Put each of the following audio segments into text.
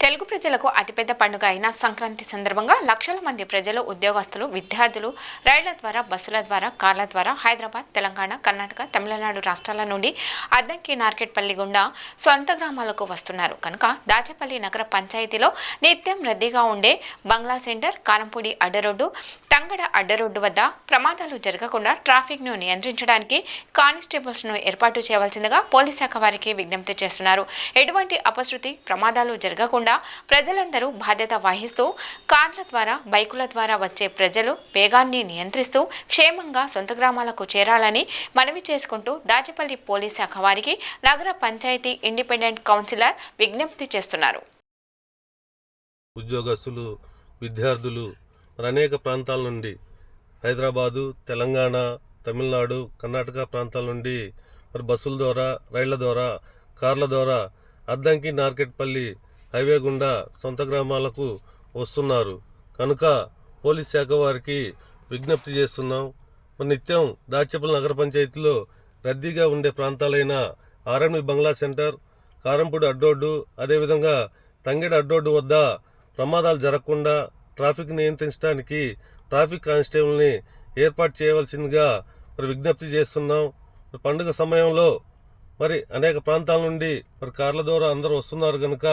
తెలుగు ప్రజలకు అతిపెద్ద పండుగ అయిన సంక్రాంతి సందర్భంగా లక్షల మంది ప్రజలు, ఉద్యోగస్తులు, విద్యార్థులు రైళ్ల ద్వారా, బస్సుల ద్వారా, కార్ల ద్వారా హైదరాబాద్, తెలంగాణ, కర్ణాటక, తమిళనాడు రాష్ట్రాల నుండి అద్దంకి నార్కెట్పల్లి గుండా సొంత గ్రామాలకు వస్తున్నారు. కనుక దాచేపల్లి నగర పంచాయతీలో నిత్యం రద్దీగా ఉండే బంగ్లా సెంటర్, కారంపూడి అడ్డరోడ్డు, తంగడ అడ్డరోడ్డు వద్ద ప్రమాదాలు జరగకుండా ట్రాఫిక్ ను నియంత్రించడానికి కానిస్టేబుల్స్ ను ఏర్పాటు చేయవలసిందిగా పోలీస్ శాఖ వారికి విజ్ఞప్తి చేస్తున్నారు. ఎటువంటి అపశృతి, ప్రమాదాలు జరగకుండా ప్రజలందరూ బాధ్యత వహిస్తూ కార్ల ద్వారా, బైకుల ద్వారా వచ్చే ప్రజలు వేగాన్ని నియంత్రిస్తూ క్షేమంగా సొంత గ్రామాలకు చేరాలని మనవి చేసుకుంటూ దాచేపల్లి పోలీస్ శాఖ వారికి నగర పంచాయతీ ఇండిపెండెంట్ కౌన్సిలర్ విజ్ఞప్తి చేస్తున్నారు. ఉద్యోగస్తులు, విద్యార్థులు అనేక ప్రాంతాల నుండి హైదరాబాదు, తెలంగాణ, తమిళనాడు, కర్ణాటక ప్రాంతాల నుండి బస్సుల ద్వారా, రైళ్ల ద్వారా, కార్ల ద్వారా అద్దంకి నార్కెట్పల్లి హైవే గుండా సొంత గ్రామాలకు వస్తున్నారు. కనుక పోలీస్ శాఖ వారికి విజ్ఞప్తి చేస్తున్నాం. నిత్యం దాచేపల్లి నగర పంచాయతీలో రద్దీగా ఉండే ప్రాంతాలైన ఆర్ఎండ్బి బంగ్లా సెంటర్, కారంపూడి అడ్డోడ్డు, అదేవిధంగా తంగేడు అడ్డోడ్డు వద్ద ప్రమాదాలు జరగకుండా ట్రాఫిక్ నియంత్రించడానికి ట్రాఫిక్ కానిస్టేబుల్ని ఏర్పాటు చేయవలసిందిగా విజ్ఞప్తి చేస్తున్నాం. పండుగ సమయంలో అనేక ప్రాంతాల నుండి కార్ల ద్వారా అందరూ వస్తున్నారు కనుక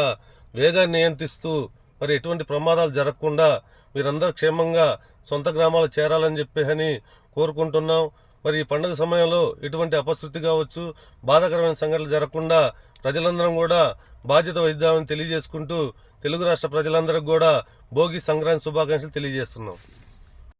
వేగాన్ని నియంత్రిస్తూ ఎటువంటి ప్రమాదాలు జరగకుండా మీరందరూ క్షేమంగా సొంత గ్రామాలు చేరాలని చెప్పి కోరుకుంటున్నాం. ఈ పండుగ సమయంలో ఎటువంటి అపశృతి కావచ్చు, బాధాకరమైన సంఘటనలు జరగకుండా ప్రజలందరం కూడా బాధ్యత వహిద్దామని తెలియజేసుకుంటూ తెలుగు రాష్ట్ర ప్రజలందరికీ కూడా భోగి సంక్రాంతి శుభాకాంక్షలు తెలియజేస్తున్నాం.